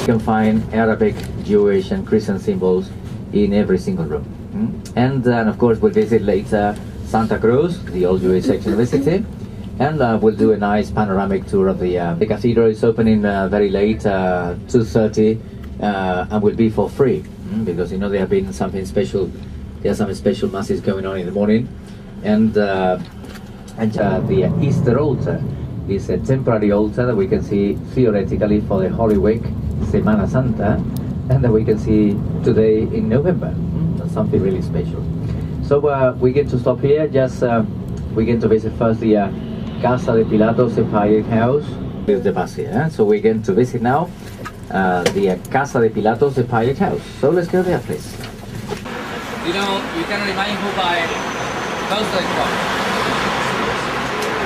You can find Arabic, Jewish and Christian symbols in every single room. And of course we'll visit later Santa Cruz, the old Jewish section of the city, and we'll do a nice panoramic tour of the cathedral. Is opening very late, 2:30, and will be for free, because you know there have been something special. There are some special masses going on in the morning, and the Easter altar is a temporary altar that we can see theoretically for the Holy Week, Semana Santa, and that we can see today in November. That's something really special. So we get to stop here. Just we get to visit first the Casa de Pilatos, the Pirate House. With the bus here, so we're going to visit now the Casa de Pilatos, the Pirate House. So let's go there, please. You know, you cannot imagine who by most of the crop.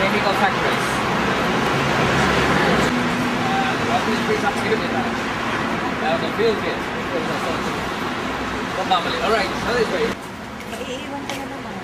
Chemical factories. What is this activity now? The field kids. Family. Alright, so this way. Iiwan ka na naman.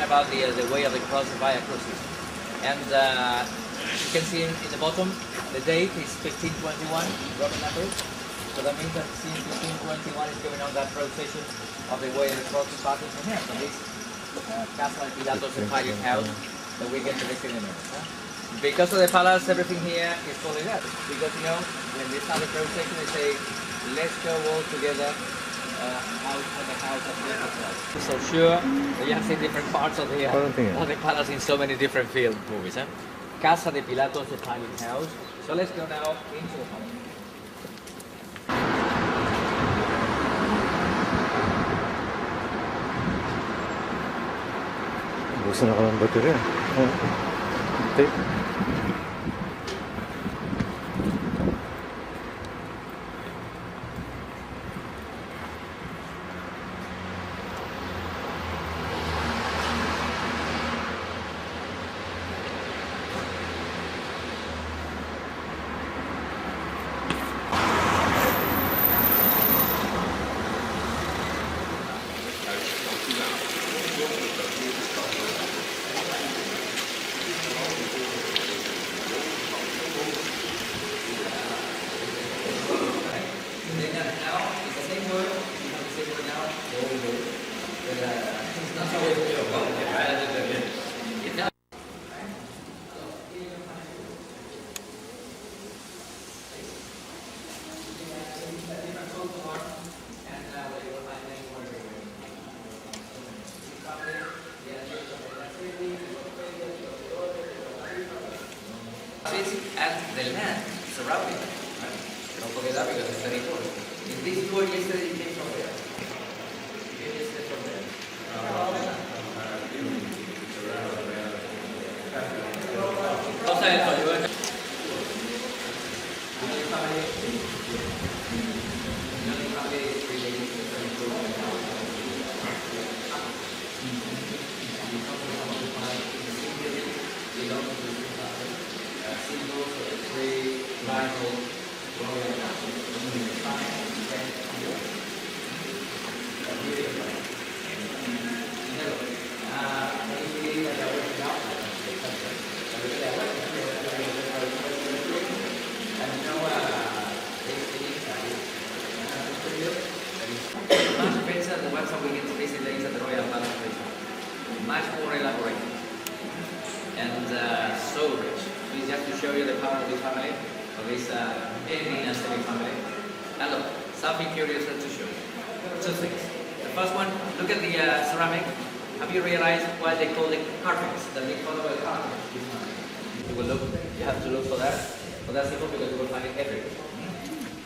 About the way of the cross via Cruz, and you can see in the bottom the date is 1521 Roman numbers, so that means that since 1521 is going on that procession of the way of the cross starting from here, from this Casa de Pilatos, the Pirate House that we get to visit in a minute. Because of the palace, everything here is fully that, because you know when they start the procession they say let's go all together out of the house of the Alcázar. So sure, you have seen different parts of the palace in so many different film movies. Casa de Pilatos, the Pirate House. So let's go now into the palace. Gusto na ko ng baterya. Tape. And the land surrounding it. Right? Don't forget that because it's very important. In this tour yesterday, it came from there. It came yesterday from there. Much better the website we get to visit later, the Royal Alcázar, much more elaborate. and so rich. This is just to show you the power of this family, of this Iberian family. And look, something curious to show you. Two things. The first one, look at the ceramic. Have you realized why they call it carpets? That they follow a carpet. You will look. You have to look for that. But that's simple because you will find it everywhere.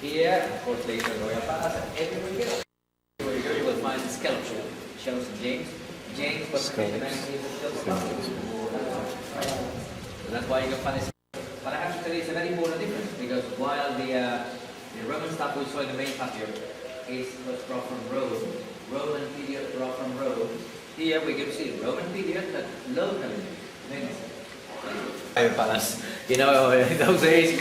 Here, of course, there is the Royal Alcázar. Everywhere you will find sculpture. Shows James. James was the man who so that's why you can find this. But I have to tell you, it's a very important difference because while the Roman stuff we saw in the main patio was brought from Rome, Roman period brought from Rome. Here we can see Roman period, but locally Venice. Palace. You know, in those days.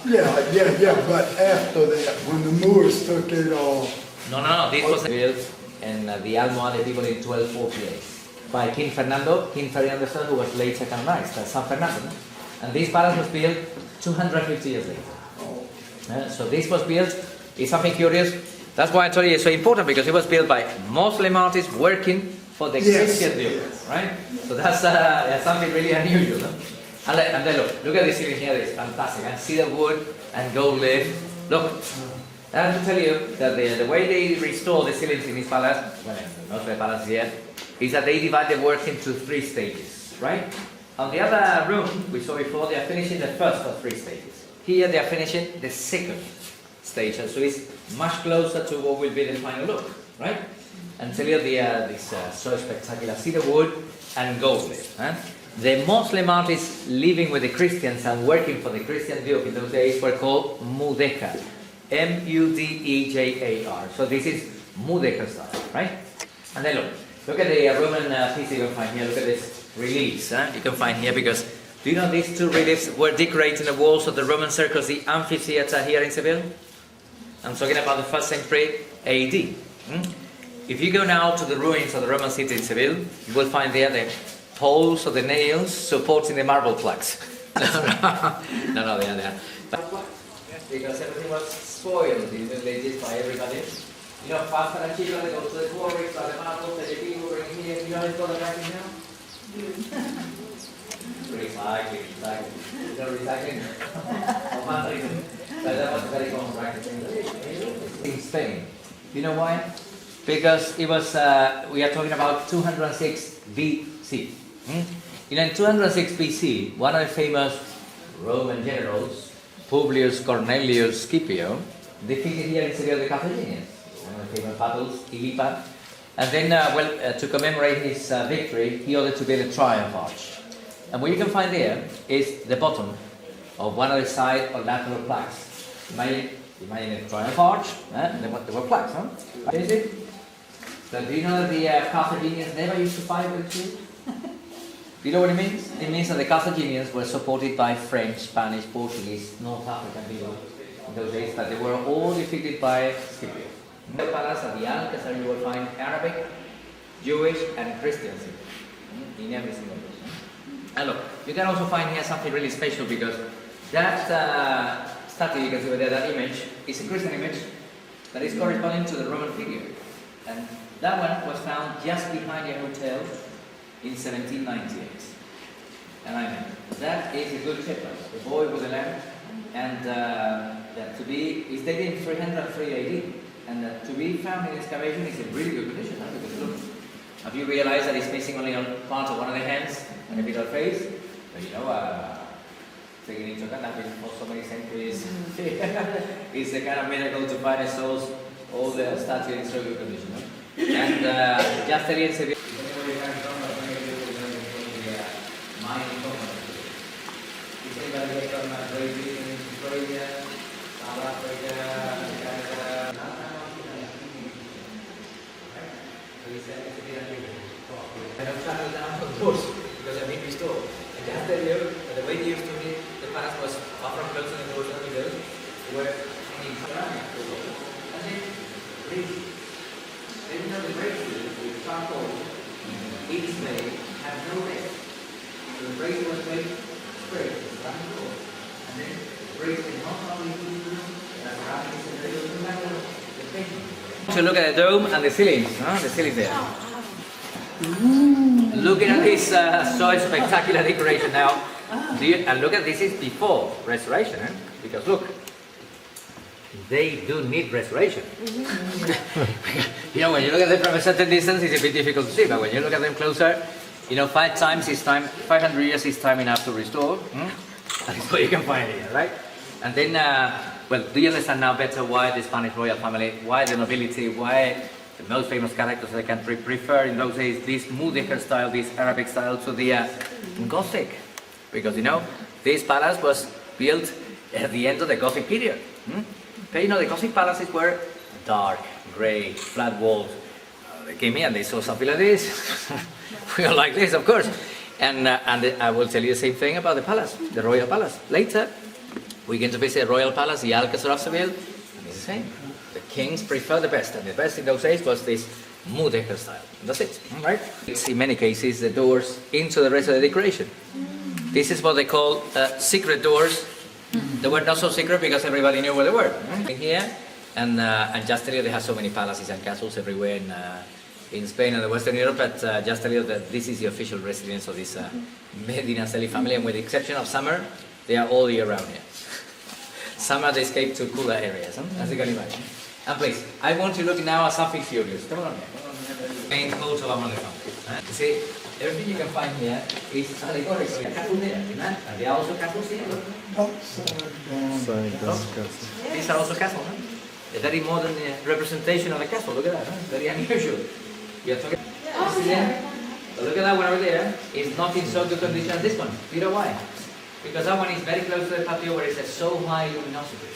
Yeah, but after that, when the Moors took it all. No, this was built in the Almohade people in 1248 by King Fernando III, who was later canonized as San Fernando. And this palace was built 250 years later. So this was built, it's something curious. That's why I told you it's so important, because it was built by Muslim artists working for the Christian Duke, right? So that's something really unusual. No? And then look at this ceiling here, it's fantastic. And cedar wood and gold leaf. Look, I have to tell you that the way they restore the ceilings in this palace, well, not the palace yet, is that they divide the work into 3 stages, right? On the other room we saw before, they are finishing the first of 3 stages. Here they are finishing the second stage, and so it's much closer to what will be the final look, right? And tell you this so spectacular cedar wood and gold leaf. The Muslim artists living with the Christians and working for the Christian Duke in those days were called Mudéjar. Mudejar. So this is Mudéjar style, right? And then look at the Roman piece you can find here. Look at this reliefs you can find here, because do you know these 2 reliefs were decorating the walls of the Roman circus, the amphitheatre here in Seville? I'm talking about the 1st century AD. If you go now to the ruins of the Roman city in Seville, you will find there the poles of the nails supporting the marble plaques. No, they are there. Because everything was spoiled in the ages by everybody. You know, pasta and chicken, they go to the quarries, the marbles, the people bring here, you know how to writing now? Recycling. You know, recycling? But that was very common practice in Spain. You know why? Because it was, we are talking about 206 BC. You know, in 206 BC, one of the famous Roman generals, Publius Cornelius Scipio, defeated here in Seville the Carthaginians, one of the famous battles, Ilipa. And then, to commemorate his victory, he ordered to build a triumph arch. And what you can find there is the bottom of one of the side or lateral plaques. Imagine a triumph arch, there were plaques, huh? Is it? So do you know that the Carthaginians never used to fight with the Jews? Do you know what it means? It means that the Carthaginians were supported by French, Spanish, Portuguese, North African people in those days, but they were all defeated by Scipio. In the palace at the Alcázar you will find Arabic, Jewish and Christian in every single place. And look, you can also find here something really special, because that statue you can see over there, that image, is a Christian image that is corresponding to the Roman period. And that one was found just behind a hotel in 1798. And I mean, that is a good shepherd, the boy with the lamb, and it's dated in 303 AD, and to be found in excavation is in really good condition, because look, have you realized that it's missing only on part of one of the hands and a bit of face? But you know, taking into account that for so many centuries, it's a kind of miracle to find all the statues in so good condition. And just tell you, Seville, because I've been restored. And just tell you that the way they used to be, the palace was far from closing the doors and windows, were hanging ceramic doors. And then bricks. Then you know the bricks with charcoal, each made had no rest. So the bricks was made straight, ceramic doors. And then the bricks did not only use the ceramic, they also like the painting. To look at the dome and the ceilings, the ceilings there. looking at this so spectacular decoration now, and look at this is before restoration, because look, they do need restoration. You know, when you look at them from a certain distance, it's a bit difficult to see, but when you look at them closer, you know, 500 years is time enough to restore. That's what you can find here, right? And then, well, do you understand now better why the Spanish royal family, why the nobility, why the most famous characters of the country prefer in those days this Mudéjar style, this Arabic style, to the Gothic? Because, you know, this palace was built at the end of the Gothic period. But, you know, the Gothic palaces were dark, grey, flat walls. They came in and they saw something like this. We are like this, of course. And I will tell you the same thing about the palace, the royal palace. Later, we get to visit the royal palace, the Alcázar of Seville, and it's the same. The kings prefer the best, and the best in those days was this Mudéjar style. And that's it, right? It's in many cases the doors into the rest of the decoration. This is what they call secret doors. They were not so secret because everybody knew where they were. Here, and just tell you, they have so many palaces and castles everywhere in Spain and the Western Europe, but just tell you that this is the official residence of this Medina Celi family, and with the exception of summer, they are all year round here. Summer they escape to cooler areas, as you can imagine. And please, I want to look now at something curious. Come on here. Main coat of Amon You see, everything you can find here is allegorical. Castle there, and they are also castles here. These are also castles, a very modern representation of a castle. Look at that, very unusual. You're talking but look at that one over there. It's not in so good condition as this one. Do you know why? Because that one is very close to the patio where it has so high luminosity.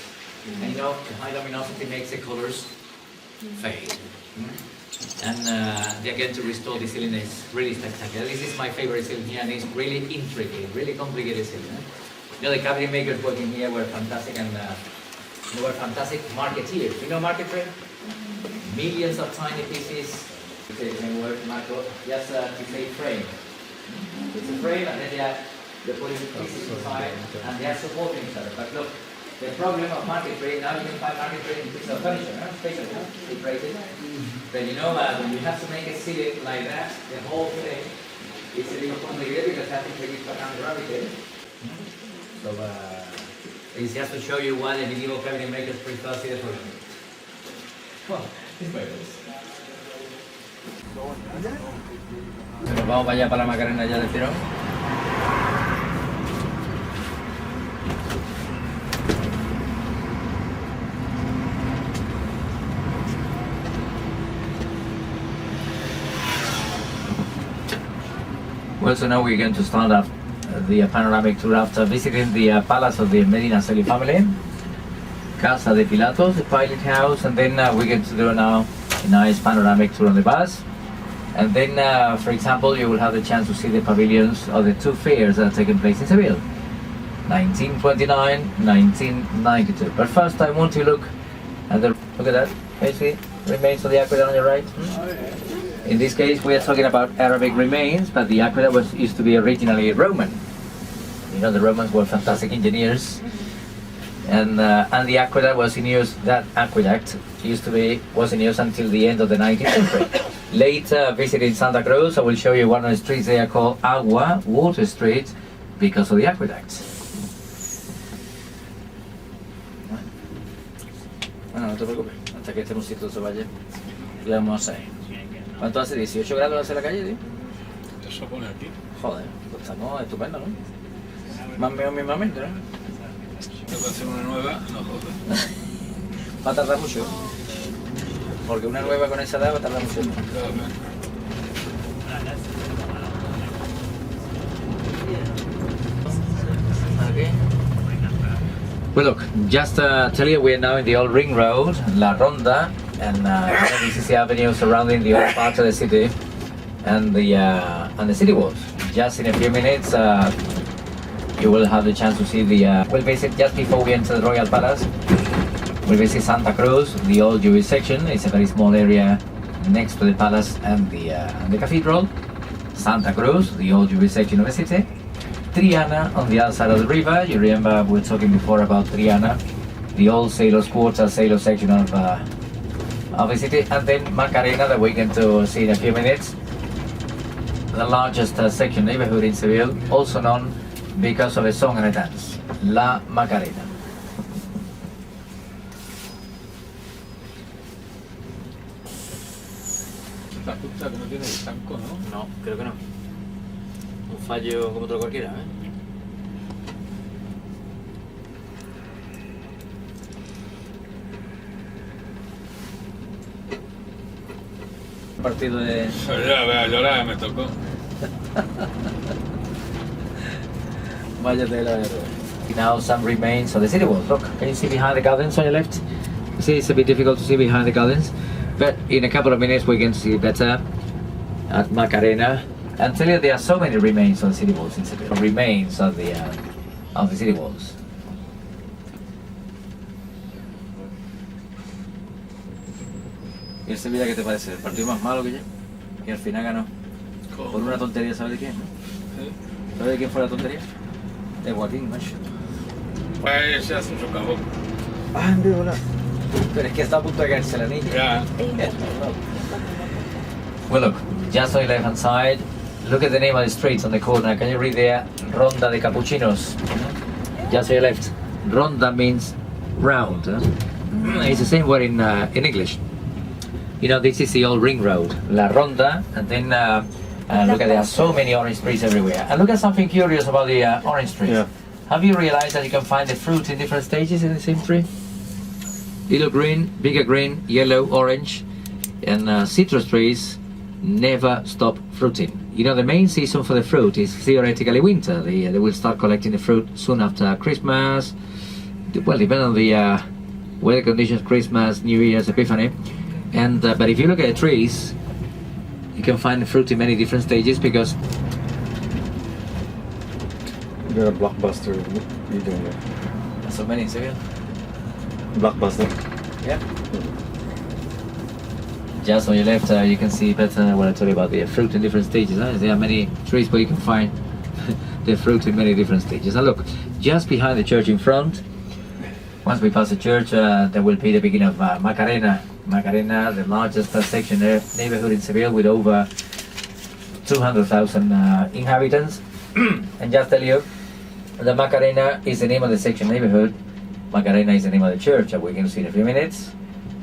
And you know, the high luminosity makes the colors fade. And again, to restore the ceiling is really spectacular. This is my favorite ceiling here, and it's really intricate, really complicated ceiling. You know, the cabinet makers working here were fantastic, and they were fantastic marketeers. You know marketeer? Millions of tiny pieces. Just to say frame. It's a frame, and then they're putting pieces inside, and they are supporting each other. But look, the problem of marketeer, now you can find marketeer in pieces of furniture, especially decorated. But you know, when you have to make a ceiling like that, the whole thing is a little complicated because I think it is around gravity. So it's just to show you why the medieval cabinet makers prefer cedar for them. Well, it's very nice. Nos vamos para allá para la Macarena ya del tirón. Well, so now we're going to start up the panoramic tour after visiting the palace of the Medina Celi family, Casa de Pilatos, the pilot house, and then we're going to do now a nice panoramic tour on the bus. And then, for example, you will have the chance to see the pavilions of the two fairs that are taking place in Seville, 1929, 1992. But first, I want to look at look at that. Can you see remains of the aqueduct on your right? In this case, we are talking about Arabic remains, but the aqueduct used to be originally Roman. You know, the Romans were fantastic engineers, and the aqueduct was in use. That aqueduct was in use until the end of the 19th century. Later, visiting Santa Cruz, I will show you one of the streets there called Agua, Water Street, because of the aqueduct. Bueno, no te preocupes, hasta que este musito se vaya, le vamos a hacer. ¿Cuánto hace? ¿18 grados hace la calle, tío? Eso pone aquí. Joder, pues estamos estupendo, ¿no? Más mío mismamente, ¿no? Tengo que hacer una nueva, no jodas. Va a tardar mucho, porque una nueva con esa edad va a tardar mucho. Okay. Well, look, just tell you, we are now in the old ring road, La Ronda, and this is the avenue surrounding the old part of the city and the city walls. Just in a few minutes, you will have the chance to see we'll visit just before we enter the Royal Palace. We'll visit Santa Cruz, the old Jewish section. It's a very small area next to the palace and the cathedral. Santa Cruz, the old Jewish section of the city. Triana on the other side of the river. You remember we were talking before about Triana, the old sailors' quarter, sailor section of the city. And then Macarena, that we're going to see in a few minutes. the largest section neighborhood in Seville, also known because of a song and a dance, La Macarena. Esta justa que no tiene estanco, ¿no? No, creo que no. Un fallo como otro cualquiera, ¿eh? Partido de... Ya, llorar me tocó. Vaya tela. Now some remains of the city walls. Look, can you see behind the gardens on your left? You see, it's a bit difficult to see behind the gardens, but in a couple of minutes we can see better at Macarena. And tell you, there are so many remains of the city walls in Seville. Remains of the city walls. ¿Y el Sevilla qué te parece? ¿El partido más malo que ya? Y al final ganó. Por una tontería, ¿sabes de quién? ¿No? ¿Sabes de quién fue la tontería? De Joaquín, macho. Pues ya se acabó. Ah, en vivo, pero es que está a punto de caerse la niña. Ya. Well, look, just on the left hand side, look at the name of the streets on the corner. Can you read there? Ronda de Capuchinos. Just on your left. Ronda means round. It's the same word in English. You know, this is the old ring road, La Ronda, and then look at there are so many orange trees everywhere. And look at something curious about the orange trees. Yeah. Have you realized that you can find the fruit in different stages in the same tree? Little green, bigger green, yellow, orange, and citrus trees never stop fruiting. You know, the main season for the fruit is theoretically winter. They will start collecting the fruit soon after Christmas. Well, depending on the weather conditions, Christmas, New Year's, Epiphany. And but if you look at the trees, you can find the fruit in many different stages because You're a blockbuster. What are you doing there? there's so many in Seville. Blockbuster. Yeah. Just on your left, you can see better what I told you about the fruit in different stages. There are many trees where you can find the fruit in many different stages. And look, just behind the church in front, once we pass the church, there will be the beginning of Macarena. Macarena, the largest section neighborhood in Seville with over 200,000 inhabitants. And just tell you, the Macarena is the name of the section neighborhood. Macarena is the name of the church that we're going to see in a few minutes.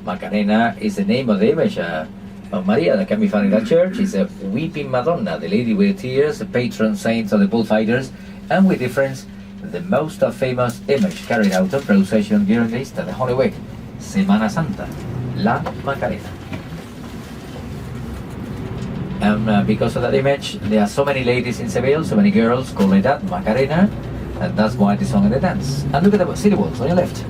Macarena is the name of the image of María that can be found in that church. It's a weeping Madonna, the lady with tears, the patron saint of the bullfighters, and with difference, the most famous image carried out of procession during the Easter, the Holy Week, Semana Santa, La Macarena. And because of that image, there are so many ladies in Seville, so many girls call it that, Macarena, and that's why the song and the dance. And look at the city walls on your left.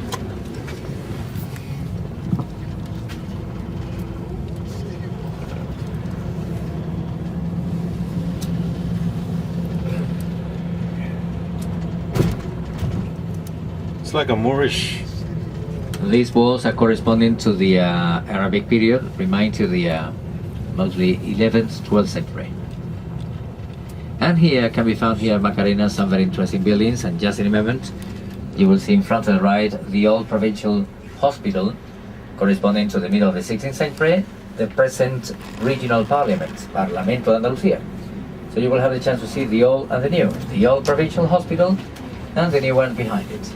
It's like a Moorish. These walls are corresponding to the Arabic period, remind you the mostly 11th, 12th century. And here can be found here Macarena, some very interesting buildings, and just in a moment you will see in front of the right the old provincial hospital corresponding to the middle of the 16th century, the present regional parliament, Parlamento de Andalucía. So you will have the chance to see the old and the old provincial hospital and the new one behind it.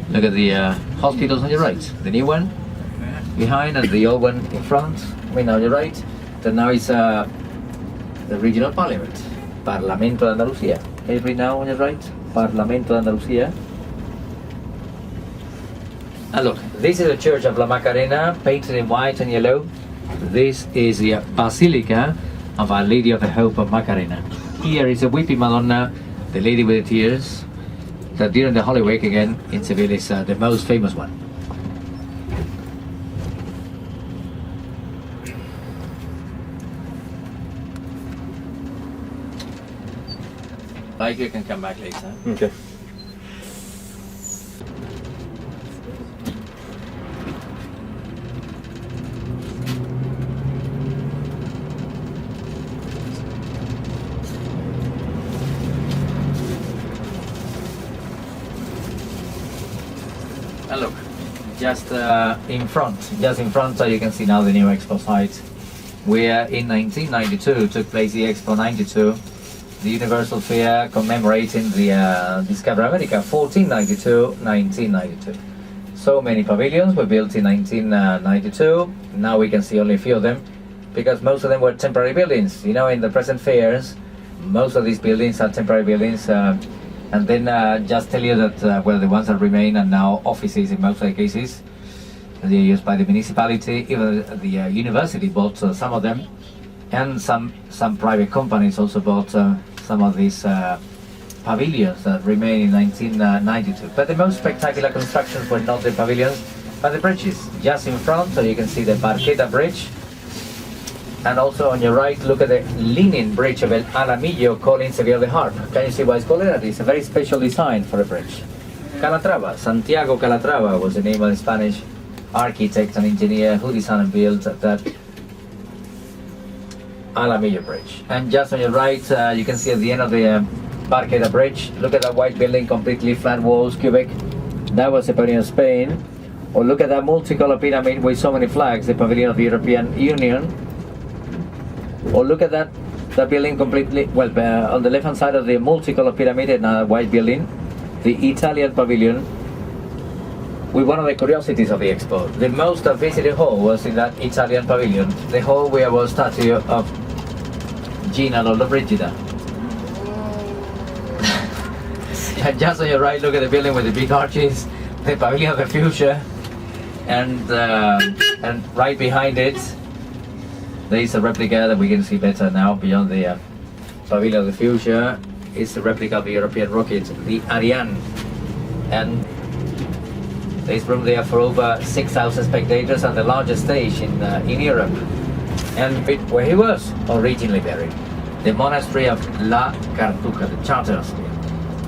Look at the hospitals on your right, the new one behind and the old one in front. I mean on your right, then now it's the regional parliament, Parlamento de Andalucía. Every now on your right, Parlamento de Andalucía. And look, this is the church of La Macarena, painted in white and yellow. This is the Basilica of Our Lady of the Hope of Macarena. Here is a weeping Madonna, the lady with the tears, that during the Holy Week again in Seville is the most famous one. Like you can come back later. Okay. just in front, so you can see now the new expo site. Where in 1992 took place the Expo 92, the Universal Fair commemorating the Discover America 1492-1992. So many pavilions were built in 1992. Now we can see only a few of them because most of them were temporary buildings. You know, in the present fairs, most of these buildings are temporary buildings. And then just tell you that well, the ones that remain are now offices in most of the cases. They're used by the municipality. Even the university bought some of them, and some private companies also bought some of these pavilions that remain in 1992. But the most spectacular constructions were not the pavilions, but the bridges. Just in front, so you can see the Barqueta Bridge, and also on your right, look at the leaning bridge of El Alamillo calling Seville the Harp. Can you see why it's called that? It's a very special design for a bridge. Calatrava, Santiago Calatrava was the name of the Spanish architect and engineer who designed and built that Alamillo Bridge. And just on your right, you can see at the end of the Barqueta Bridge, look at that white building, completely flat walls, cubic. That was the pavilion of Spain. Or look at that multicolored pyramid with so many flags, the pavilion of the European Union. Or look at that building completely, well, on the left hand side of the multicolored pyramid and a white building, the Italian pavilion, with one of the curiosities of the expo. The most visited hall was in that Italian pavilion, the hall where was a statue of Gina Lollobrigida. And just on your right, look at the building with the big arches, the pavilion of the future, and right behind it, there is a replica that we can see better now beyond the pavilion of the future. It's a replica of the European rocket, the Ariane, and there's room there for over 6,000 spectators and the largest stage in Europe. And where he was originally buried, the monastery of La Cartuja, the charter of Seville.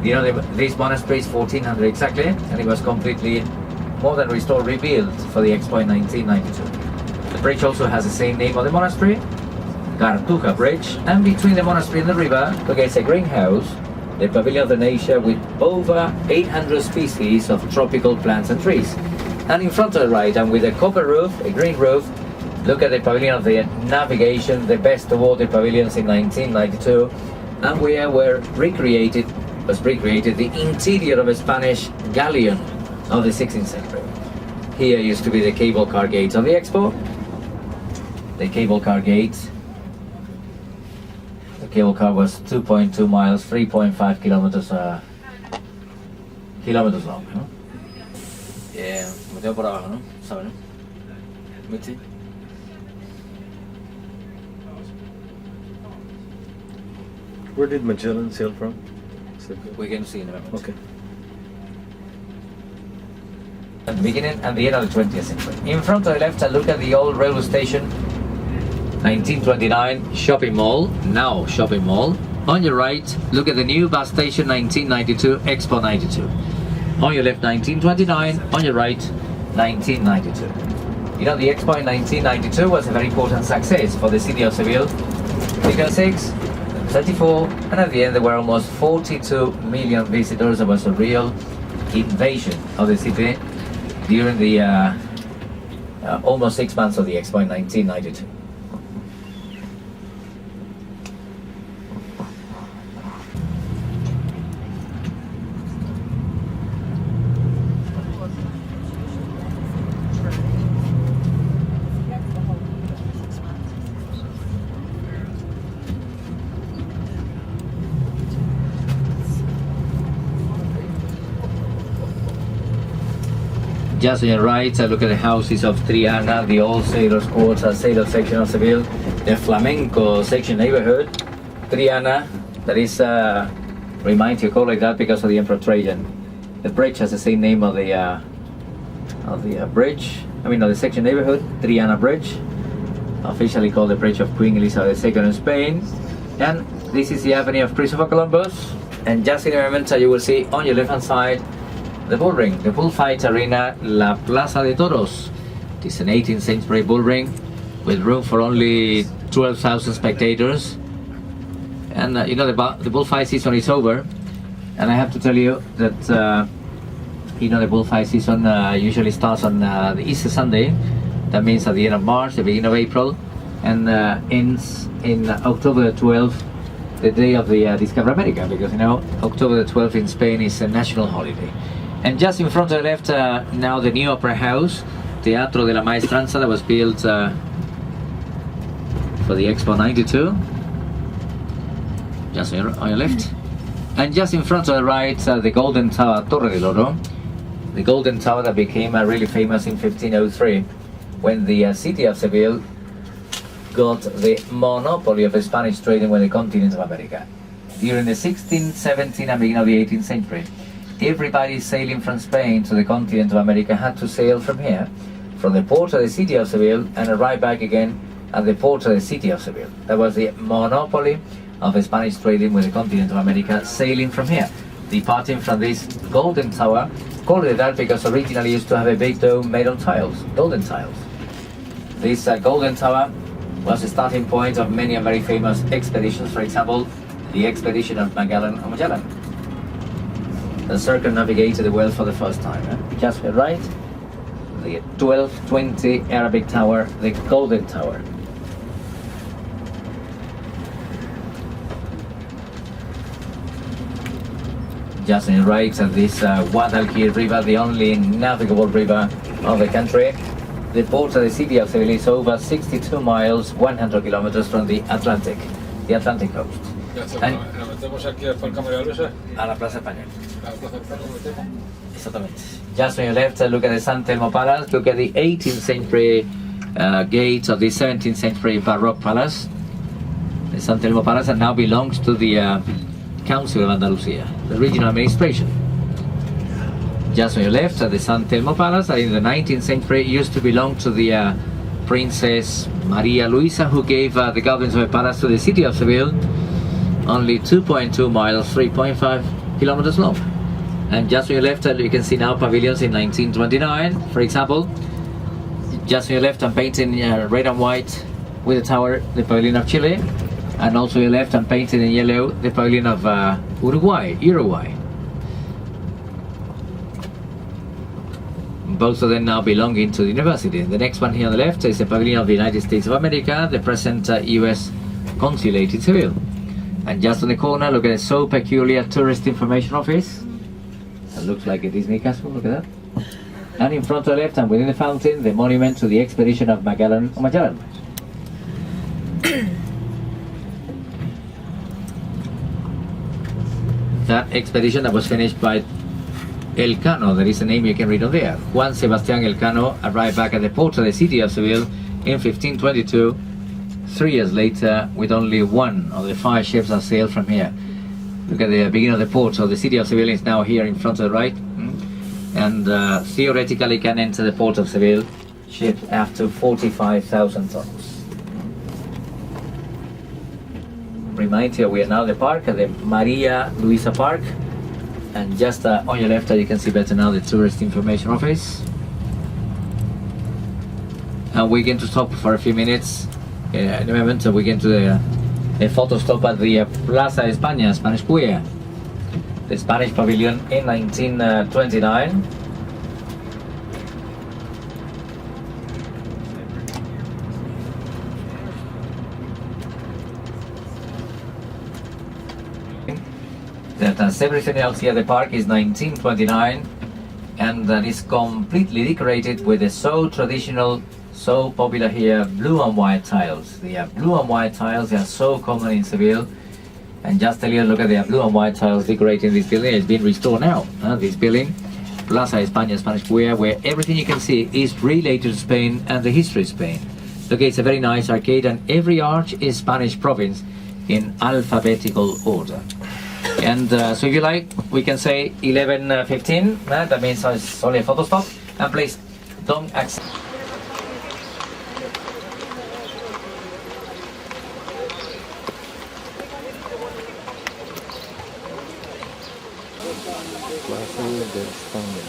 You know, this monastery is 1400 exactly, and it was completely more than restored, rebuilt for the Expo in 1992. The bridge also has the same name of the monastery, Cartuja Bridge, and between the monastery and the river, look, it's a greenhouse, the Pavilion of the Nature with over 800 species of tropical plants and trees. And in front of the right, and with a copper roof, a green roof, look at the Pavilion of the Navigation, the best of all the pavilions in 1992, and where was recreated the interior of a Spanish galleon of the 16th century. Here used to be the cable car gates of the Expo. The cable car gates. The cable car was 2.2 miles, 3.5 kilometers long. ¿No? Meteo por abajo, ¿no? ¿Sabes, no? ¿Viste? Where did Magellan sail from? We can see in a moment. Okay. At the beginning and the end of the 20th century. In front to the left, I look at the old railway station, 1929 shopping mall, now shopping mall. On your right, look at the new bus station, 1992, Expo 92. On your left, 1929, on your right, 1992. You know, the Expo in 1992 was a very important success for the city of Seville. Figure 6, 34, and at the end there were almost 42 million visitors. There was a real invasion of the city during the almost 6 months of the Expo in 1992. Just on your right, I look at the houses of Triana, the old sailors' quarters, sailor section of Seville, the flamenco section neighborhood. Triana, that is, remind you, call it that because of the Emperor Trajan. The bridge has the same name of the bridge, of the section neighborhood, Triana Bridge, officially called the Bridge of Queen Elizabeth II in Spain. And this is the Avenue of Christopher Columbus. And just in a moment, you will see on your left hand side, the bull ring, the bullfight arena, La Plaza de Toros. It is an 18th century bull ring with room for only 12,000 spectators. And the bullfight season is over. And I have to tell you that you know, the bullfight season usually starts on the Easter Sunday. That means at the end of March, the beginning of April, and ends in October the 12th, the day of the Discover America, because you know October the 12th in Spain is a national holiday. And just in front of the left, now the new opera house, Teatro de la Maestranza, that was built for the Expo 92. Just on your left. And just in front of the right, the Golden Tower, Torre del Oro. The Golden Tower that became really famous in 1503, when the city of Seville got the monopoly of Spanish trading with the continent of America. During the 16th, 17th and beginning of the 18th century, everybody sailing from Spain to the continent of America had to sail from here, from the port of the city of Seville, and arrive back again at the port of the city of Seville. That was the monopoly of Spanish trading with the continent of America, sailing from here, departing from this Golden Tower, called it that because originally used to have a big dome made of tiles, golden tiles. This Golden Tower was the starting point of many very famous expeditions. For example, the expedition of Magellan. The circumnavigated the world for the first time. Just right, the 1220 Arabic Tower, the Golden Tower. Just in right of this Guadalquivir River, the only navigable river of the country. The port of the city of Seville is over 62 miles, 100 kilometers from the Atlantic coast. And ¿La metemos aquí al Parque María Luisa? a la Plaza Española. ¿A la Plaza España lo metemos? Exactamente. Just on your left, look at the San Telmo Palace. Look at the 18th century gate of the 17th century Baroque Palace. The San Telmo Palace now belongs to the Council of Andalusia, the regional administration. Just on your left, the San Telmo Palace, that in the 19th century used to belong to the Princess María Luisa, who gave the governance of the palace to the city of Seville, only 2.2 miles, 3.5 kilometers long. And just on your left, you can see now pavilions in 1929, for example. Just on your left, I'm painting red and white with the tower, the pavilion of Chile, and also your left, I'm painting in yellow the pavilion of Uruguay. Both of them now belonging to the university. The next one here on the left is the pavilion of the United States of America, the present US consulate in Seville. And just on the corner, look at the so peculiar tourist information office. It looks like a Disney castle, look at that. And in front of the left and within the fountain, the monument to the expedition of Magellan. That expedition that was finished by Elcano, there is a name you can read on there. Juan Sebastián Elcano arrived back at the port of the city of Seville in 1522, 3 years later, with only one of the 5 ships that sailed from here. Look at the beginning of the port, so the city of Seville is now here in front of the right, and theoretically can enter the port of Seville ships up to 45,000 tons. Remind you, we are now at the park, at the María Luisa Park, and just on your left, you can see better now the tourist information office. And we're going to stop for a few minutes. In a moment, we're going to a photo stop at the Plaza de España, Spanish Quay, the Spanish pavilion in 1929. That everything else here at the park is 1929, and that is completely decorated with the so traditional, so popular here blue and white tiles. The blue and white tiles, they are so common in Seville. And just a little look at the blue and white tiles decorating this building. It's been restored now. This building, Plaza España, Spanish Quay, where everything you can see is related to Spain and the history of Spain. Look, it's a very nice arcade, and every arch is Spanish province in alphabetical order. And so if you like, we can say 11:15. That means it's only a photo stop. And please don't accept. Plaza de España.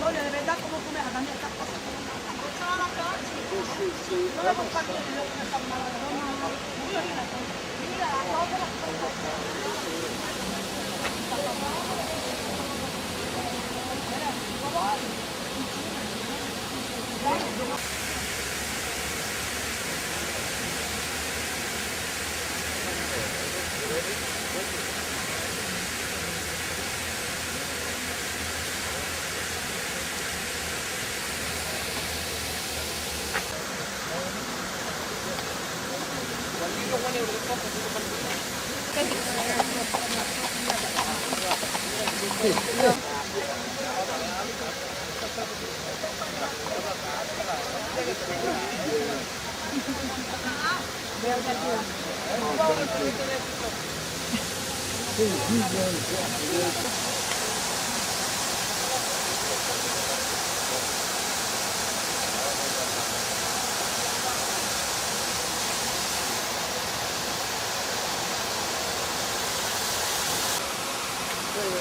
De verdad, ¿cómo comes?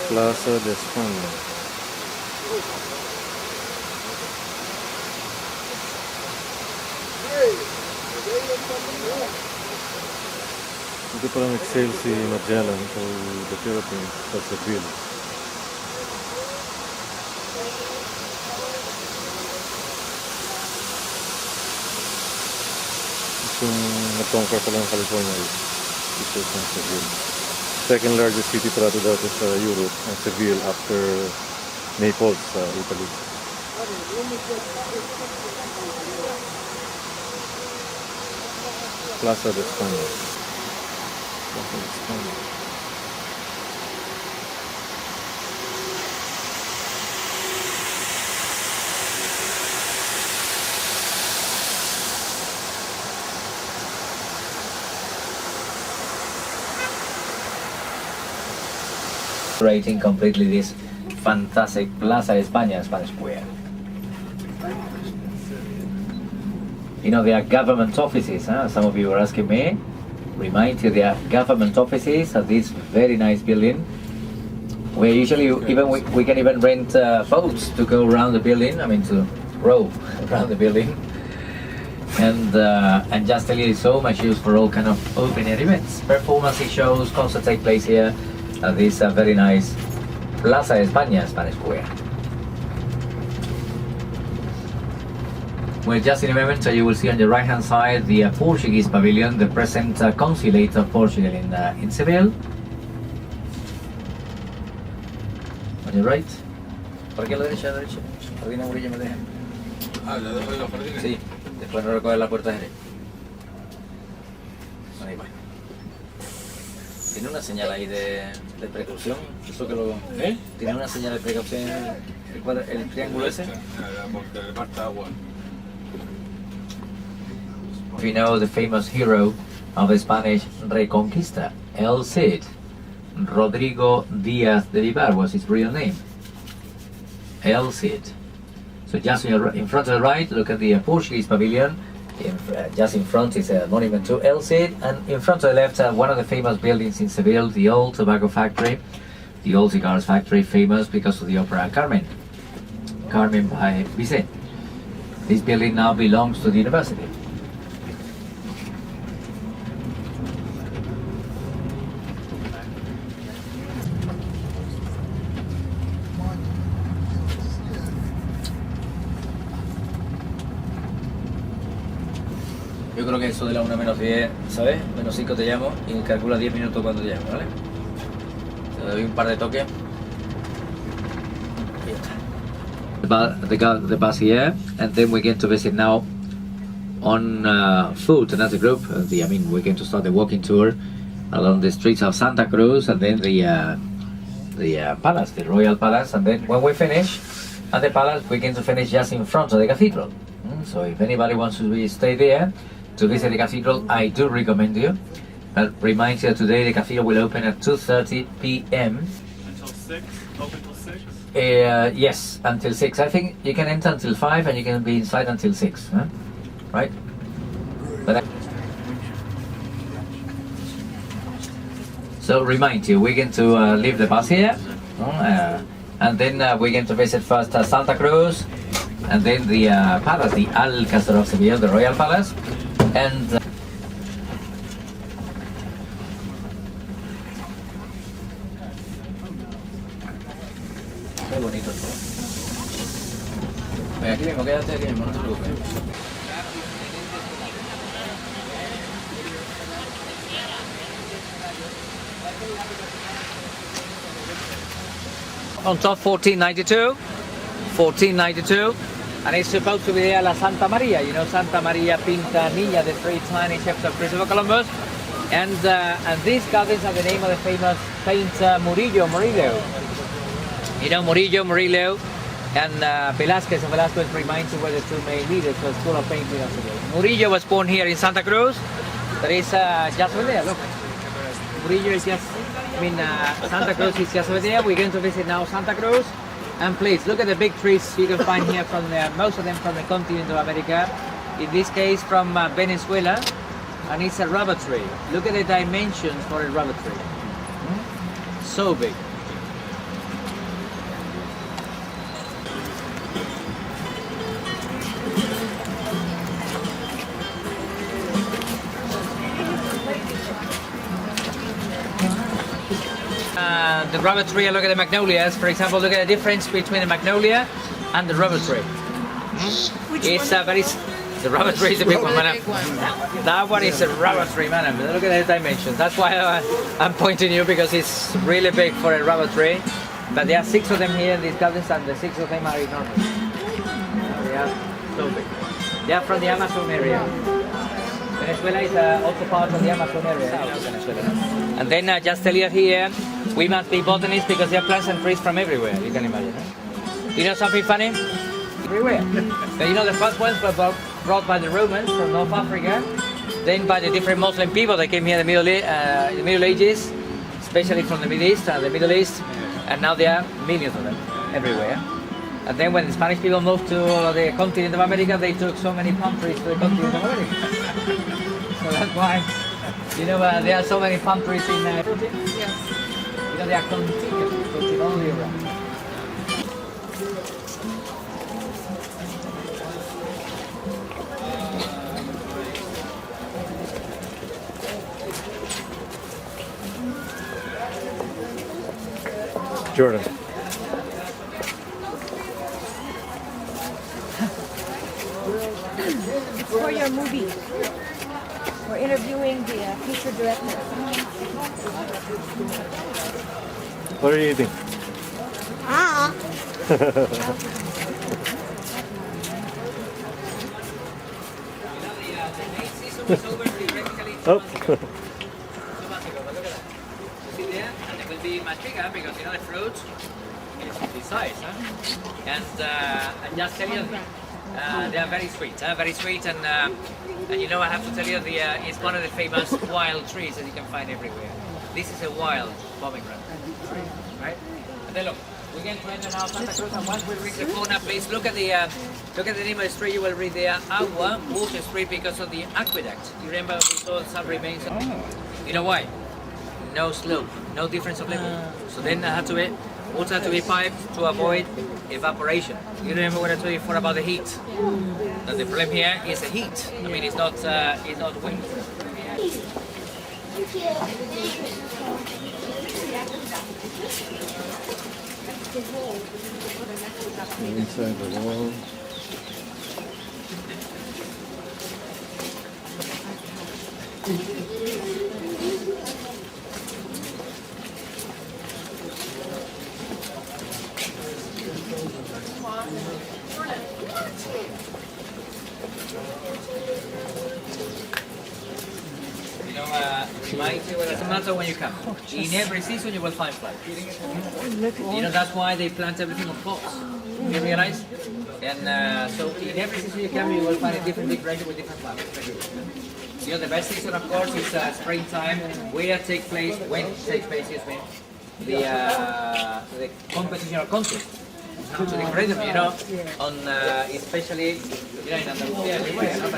Plaza de España. Dito pa lang nag-sail si Magellan to the Philippines sa Seville. Yung nag-conquer pa lang ng California ito sa Seville. Second largest city parato dati sa Europe, ang Seville, after Naples sa Italy. Plaza de España. Plaza de España. Creating completely this fantastic Plaza de España, Spanish Square. You know, there are government offices, huh? Some of you were asking me. Remind you, there are government offices at this very nice building, where usually we can even rent boats to go around the building, I mean to row around the building. And just tell you, so much use for all kind of open air events. Performances, shows, concerts take place here at this very nice Plaza de España, Spanish Square. Well, just in a moment you will see on the right hand side the Portuguese pavilion, the present consulate of Portugal in Seville. On the right. ¿Por qué a la derecha? Jardines de Murillo me dejan. Ah, ¿la dejo de los jardines? Sí, después no recoger la puerta de Jerez. Ahí va. Tiene una señal ahí de precaución, eso que lo... ¿Eh? Tiene una señal de precaución el triángulo ese. Porque le falta agua. We know the famous hero of the Spanish Reconquista, El Cid. Rodrigo Díaz de Vivar was his real name. El Cid. So just in front of the right, look at the Portuguese pavilion. Just in front is a monument to El Cid, and in front of the left, one of the famous buildings in Seville, the old tobacco factory, the old cigars factory, famous because of the opera Carmen by Bizet. This building now belongs to the university. Yo creo que eso de la 1 menos 10, ¿sabes? Menos 5 te llamo y calcula 10 minutos cuando te llamo, ¿vale? Te doy un par de toques. The bus here, and then we're going to visit now on foot, and as a group, we're going to start the walking tour along the streets of Santa Cruz, and then the palace, the Royal Palace, and then when we finish at the palace, we're going to finish just in front of the cathedral. So if anybody wants to stay there to visit the cathedral, I do recommend you. But remind you, today the cathedral will open at 2:30 p.m. Until 6? Open till 6? Yes, until 6. I think you can enter until 5 and you can be inside until 6, huh? Right? But so remind you, we're going to leave the bus here, and then we're going to visit first Santa Cruz, And then the palace, the Alcázar of Seville, the Royal Palace. And qué bonito todo. Ven, aquí mismo, quédate aquí mismo, no te preocupes. On top 1492, and it's supposed to be there La Santa Maria, you know, Santa Maria Pinta Niña, the three tiny ships of Christopher Columbus, and these gardens are the name of the famous painter Murillo, you know, Murillo, and Velázquez, and Velázquez reminds you were the two main leaders for the School of Painting of Seville. Murillo was born here in Santa Cruz, that is just over there, look. Murillo is just, Santa Cruz is just over there. We're going to visit now Santa Cruz. And please, look at the big trees you can find here from most of them from the continent of America. In this case from Venezuela. And it's a rubber tree. Look at the dimensions for a rubber tree. So big. The rubber tree, look at the magnolias. For example, look at the difference between the magnolia and the rubber tree. It's a very... The rubber tree is a big one, man. That one is a rubber tree, man. Look at the dimensions. That's why I'm pointing you, because it's really big for a rubber tree. But there are 6 of them here in these gardens, and the 6 of them are enormous. They are so big. They are from the Amazon area. Venezuela is also part of the Amazon area, south of Venezuela. And then just tell you here, we must be botanists because there are plants and trees from everywhere, you can imagine. You know something funny? Everywhere. But you know, the first ones were brought by the Romans from North Africa, then by the different Muslim people that came here in the Middle Ages, especially from the Middle East and the Middle East, and now there are millions of them everywhere. And then when the Spanish people moved to the continent of America, they took so many palm trees to the continent of America. So that's why, you know, there are so many palm trees in yes. You know, they are continuous, all year round. Jordan. It's for your movie. We're interviewing the feature director. What are you eating? Ah. Oh. And it will be much bigger because you know the fruit is this size, huh? And just tell you, they are very sweet, and you know I have to tell you it's one of the famous wild trees that you can find everywhere. This is a wild pomegranate tree, right? And then look, we're going to enter now Santa Cruz, and once we reach the corner, please look at the name of the street. You will read there Agua Water Street because of the aqueduct. You remember we saw some remains of You know why? No slope, no difference of level. So then I have to be, water had to be piped to avoid evaporation. You remember what I told you before about the heat? That the problem here is the heat. I mean, it's not wind. Inside the wall. Reminds you, it doesn't matter when you come. In every season you will find flowers. You know, that's why they plant everything on pots. You realize? And so in every season you come, you will find a different decoration with different flowers. You know, the best season, of course, is springtime, when takes place, the competition or contest. How to decorate them, you know, on especially, you know, in Andalusia, everywhere, no?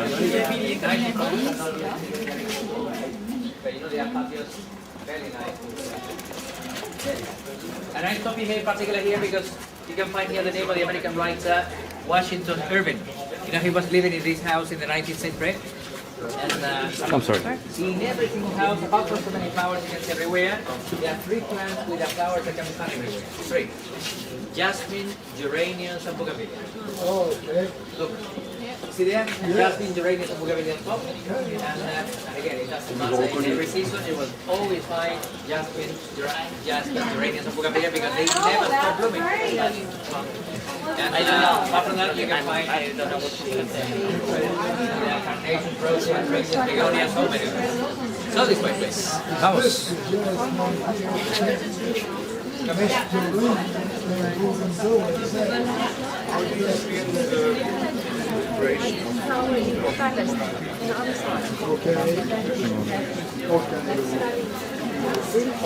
But you know, they are patios very nice. And I stop you here, particularly here, because you can find here the name of the American writer Washington Irving. You know, he was living in this house in the 19th century. And I'm sorry. in every single house, apart from so many flowers you can see everywhere, there are 3 plants with the flowers that can be found everywhere. 3. Jasmine, geraniums, and bougainvillea. Oh, okay. Look, see there? Jasmine, geraniums, and bougainvillea on top. And again, it doesn't matter. In every season, you will always find jasmine, geraniums, and bougainvillea because they never stop blooming. And apart from that, you can find carnation, roses, begonias, so many. So this way, please. Vamos.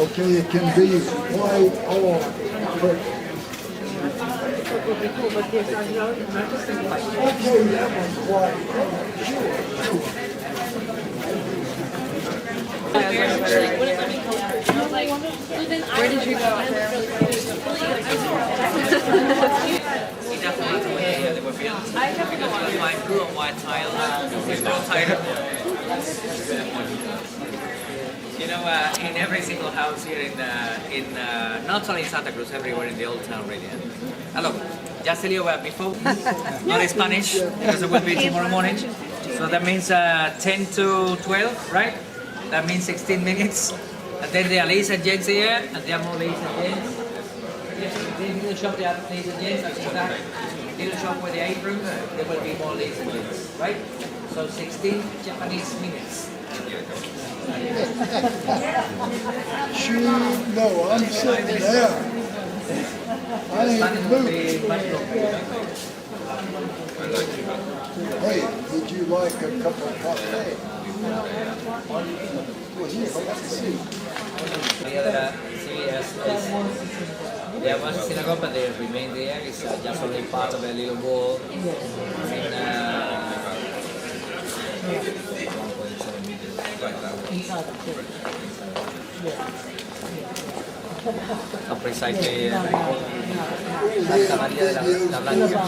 Okay, it can be white or purple. Okay, that one's white. Where did you go? It doesn't matter what year they were built because you will find blue and white tiles. It's no tile. You know, in every single house here in not only in Santa Cruz, everywhere in the old town, really. Hello, just tell you before, not in Spanish because it will be tomorrow morning. So that means 10 to 12, right? That means 16 minutes. And then there are ladies and gents here, and there are more ladies and gents. Yes, in the little shop there are ladies and gents, that's exact. Little shop with the 8 rooms, there will be more ladies and gents, right? So 16 Japanese minutes. Shoot, no, I'm sitting there. I ain't moving. Hey, would you like a cup of coffee? Well, here, let's see. There was a synagogue, but they remained there. It's just only part of a little wall. I mean, 1.7 meters. So precisely Santa María de la Blanca.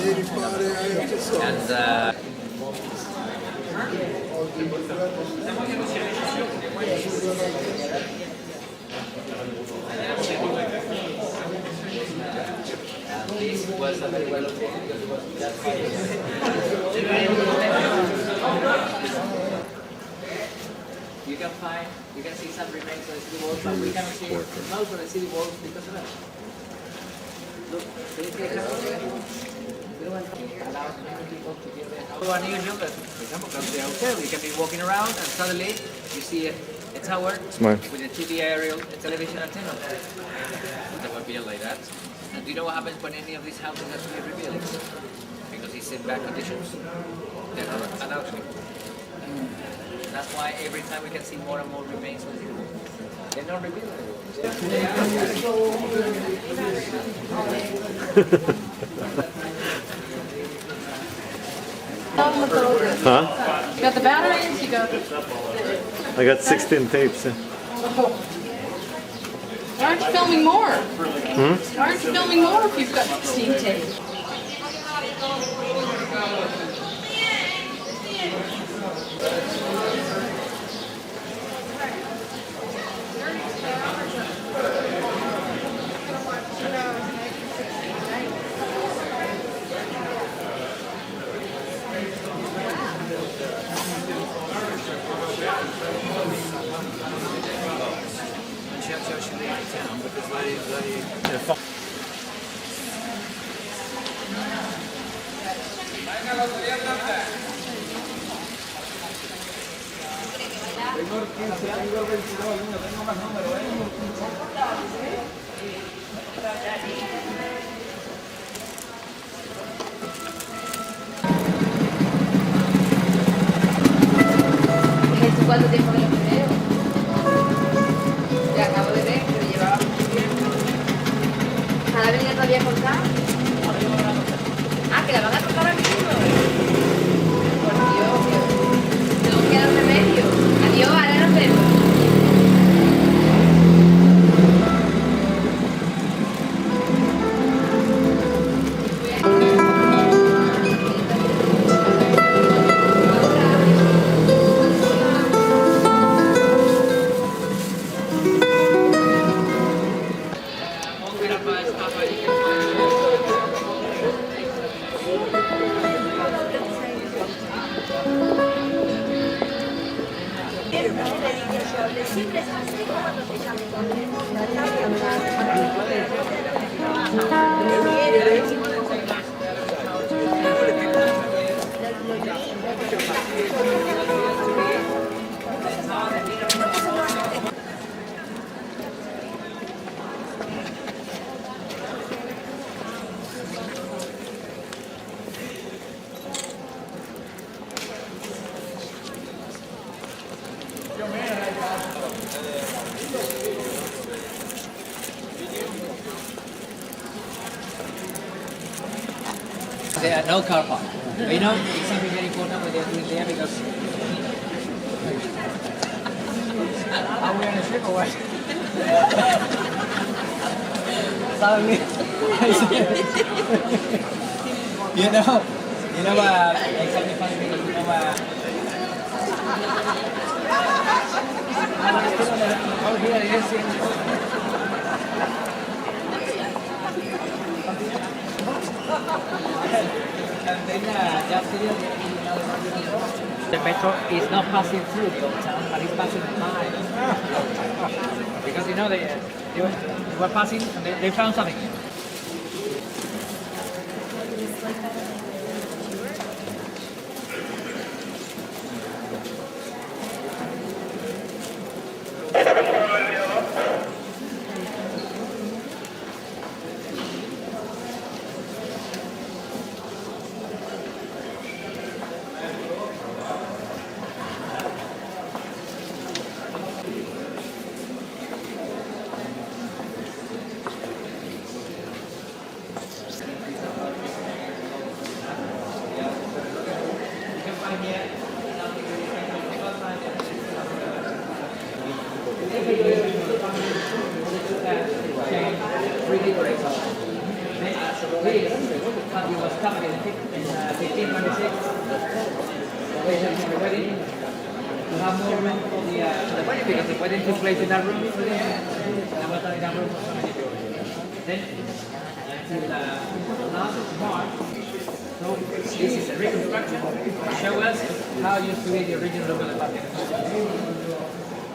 And this was a very well located because it was just 5 years. You can see some remains of the city walls, but we cannot see most of the city walls because of that. Look, allows many people to give their house. So unusual that, for example, come to the hotel, you can be walking around and suddenly you see a tower with a 2D aerial television antenna. That would be like that. And do you know what happens when any of these houses have to be rebuilt? Because it's in bad conditions. They're not allowed to. That's why every time we can see more and more remains of the city. They're not rebuilt. Huh? You got the batteries, you got... I got 16 tapes. Why aren't you filming more? Why aren't you filming more if you've got 16 tapes? ¿Cuánto tiempo que lo veo? Te acabo de ver, pero llevaba mucho tiempo. ¿Ahora venía todavía a cortar? Ah, que la van a cortar ahora mismo. Por Dios, tengo que dar remedio. Adiós, ahora nos vemos. there are no car park. But you know, it's something very important what they're doing there because... Are we on a ship or what? Suddenly, you know exactly funny because you know oh here it is. And then just here the metro is not passing through the old town, but it's passing by. Because you know they were passing and they found something.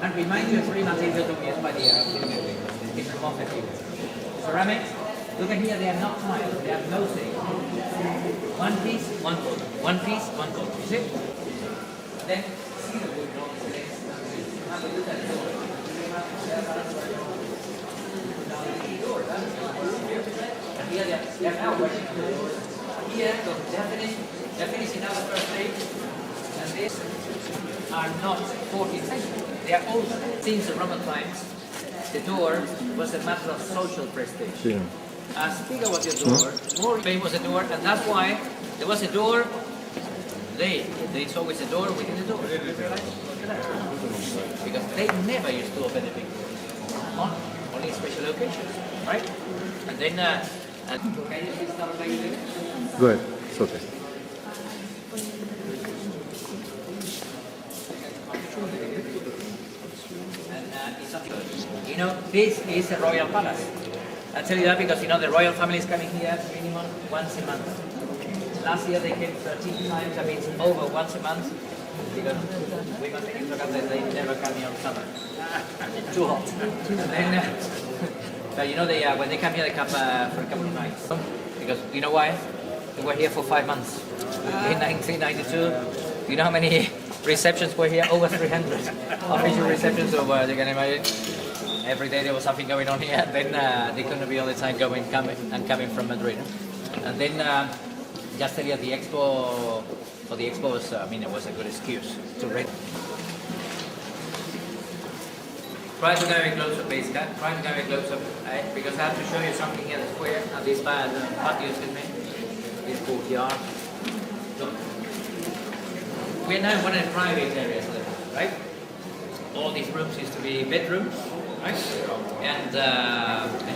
And remind you of three materials used by the different mosques. Ceramics, look at here, they are not tiled, they have no say. One piece, one coat. One piece, one coat. You see? Then, see the wood have a look at the door. And here they are now working on the doors. Here, look, they're finishing now the first stage. And these are not 14th century. They are old. Since the Roman times, the door was a matter of social prestige. Yeah. As bigger was the door, more big was the door, and that's why there was a door. There's always a door within the door. Because they never used to open the big door. Only special occasions, right? And then, can you please start like this? Go ahead. It's okay. You know, this is a royal palace. I tell you that because, you know, the royal family is coming here minimum once a month. Last year they came 13 times, I mean it's over once a month. Because we must take into account that they never come here in summer. Too hot. And then, but you know, when they come here, they come for a couple of nights. Because, you know why? They were here for 5 months. In 1992, you know how many receptions were here? Over 300 official receptions, so you can imagine. Every day there was something going on here. Then they couldn't be all the time coming from Madrid. And then just tell you the expo, for the expo was, it was a good excuse to read. Try to get a close-up, basically. Try to get a close-up, because I have to show you something here, the square, and this patio, excuse me, this courtyard. So, we're now in one of the private areas, right? All these rooms used to be bedrooms, right? And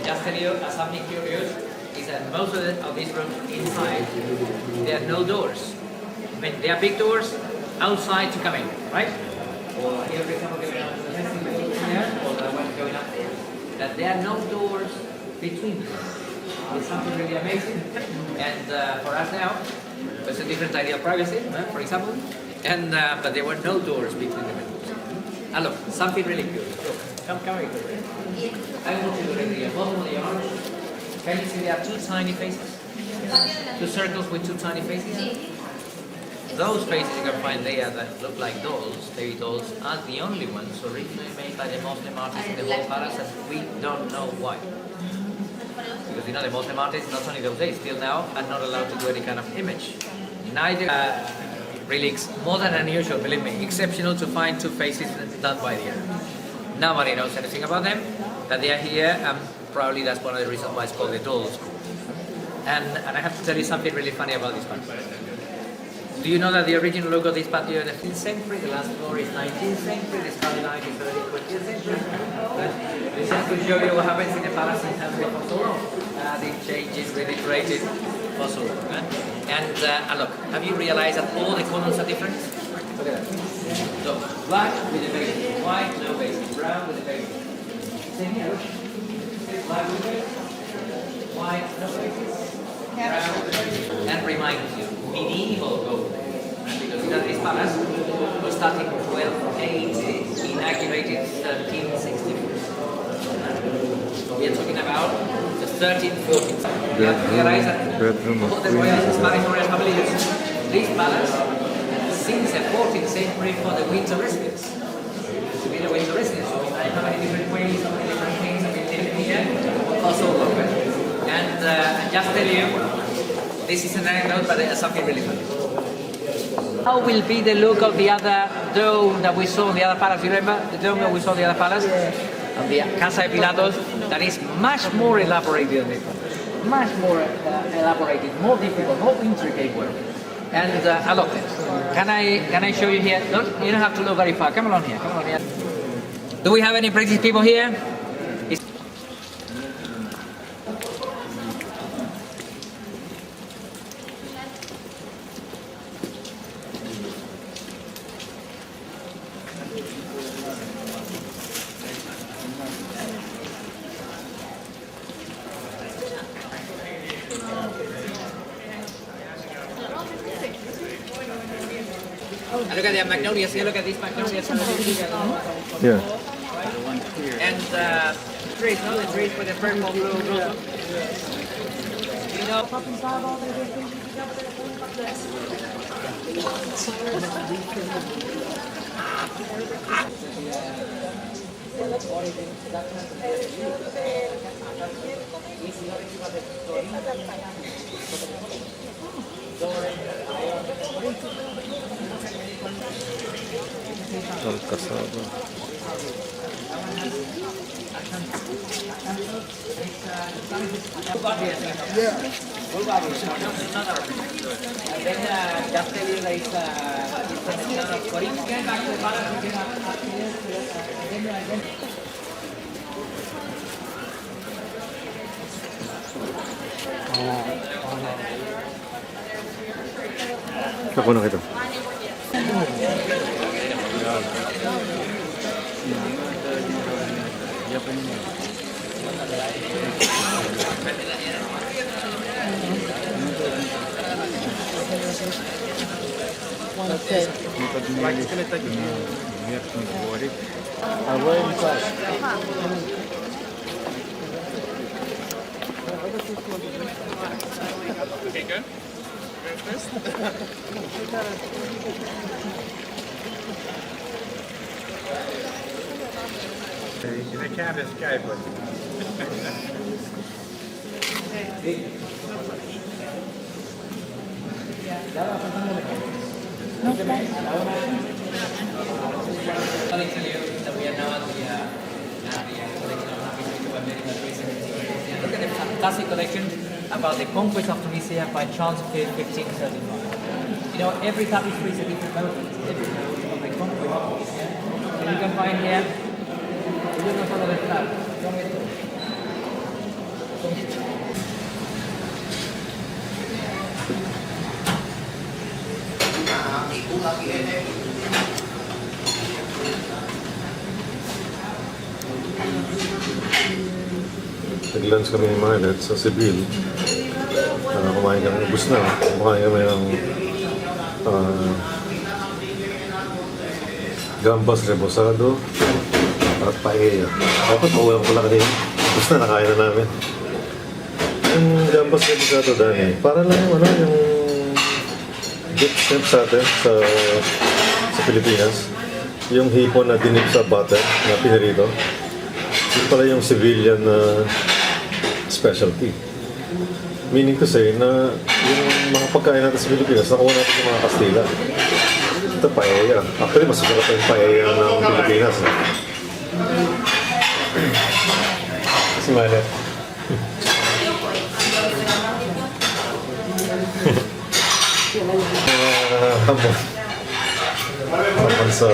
just tell you, something curious is that most of these rooms inside, there are no doors. I mean, there are big doors outside to come in, right? Or here, for example, going out to the fencing here, or the one going up there. That there are no doors between them. It's something really amazing. And for us now, it's a different idea of privacy, for example. And but there were no doors between them. And look, something really curious. Look, come here. I want you to read the bottom of the arch. Can you see there are two tiny faces? Two circles with two tiny faces? Those faces you can find there that look like dolls, baby dolls, are the only ones originally made by the Muslim artists in the whole palace, and we don't know why. Because you know the Muslim artists, not only those days, still now, are not allowed to do any kind of image. Neither relics, more than unusual, believe me, exceptional to find two faces done by the Arab. Nobody knows anything about them, that they are here, and probably that's one of the reasons why it's called the doll school. And I have to tell you something really funny about this patio. Do you know that the original logo of this patio is the 15th century, the last floor is 19th century, the skyline is early 20th century? This is to show you what happens in the palace in terms of fossil. The changes really created fossil. And look, have you realized that all the colors are different? Look at that. So, black with the base, white, no base, brown with the base. Same here, look. Black with the base, white, no base. And remind you, medieval gold, because this palace was starting in 1280, inaugurated 1364. So we are talking about the 13th, 14th. You have to realize that all the royal Spanish royal families, this palace since the 14th century for the winter residence. To be the winter residence, so I have many different ways, many different things that we live here, also local. And I just tell you, this is an anecdote, but it's something really funny. How will be the look of the other dome that we saw in the other palace? You remember the dome that we saw in the other palace? Yeah. And the Casa de Pilatos, that is much more elaborated than this one. Much more elaborated, more difficult, more intricate work. And look, can I show you here? No, you don't have to look very far. Come along here. Come along here. Do we have any British people here? Look at the magnolias here, look at these magnolias. Yeah. And trees, no? The trees with the purple, blue, blue. You know, Alcázar. Yeah. And then just tell you like from the town of Corinth. Get back to the palace. Ako na kita. Look at the fantastic collection about the conquest of Tunisia by Charles V, 1535. You know, every tapestry is a different moment. Every moment of the conquest of Tunisia. And you can find here, you know, solo del flag. Nag-lunch kami ni María sa Seville. Kumain kami, ubus na. Kumain kami ng gambas rebosado at paella. Dapat maulang ko lang kanina. Ubus na, nakain na namin. Yung gambas rebosado dahil para lang yung yung dip shrimp sa atin sa Pilipinas. Yung hipon na dinip sa butter na pinirito. Yung pala yung civilian specialty. Meaning to say na yung mga pagkain natin sa Pilipinas, nakuha natin sa mga Kastila. Ito paella. Actually, mas masarap yung paella ng Pilipinas. Si María. hamon. Hamon sa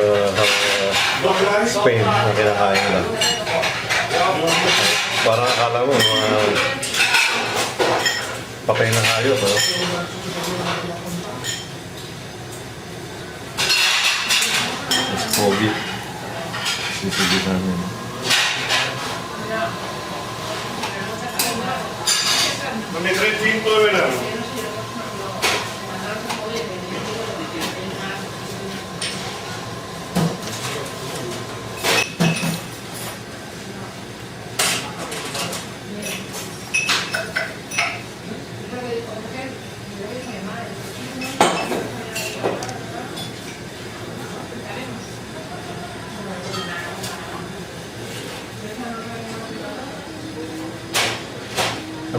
Spain na kinakain nila. Parang akala mo, mga patay ng hayop, no? Mas pogi. Sisigi namin. May 35 na.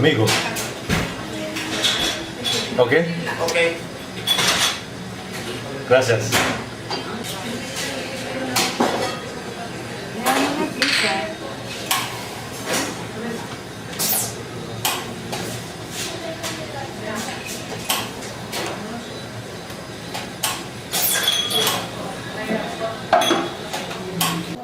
Amigo. Okay? Okay. Gracias. Yan mga pizza.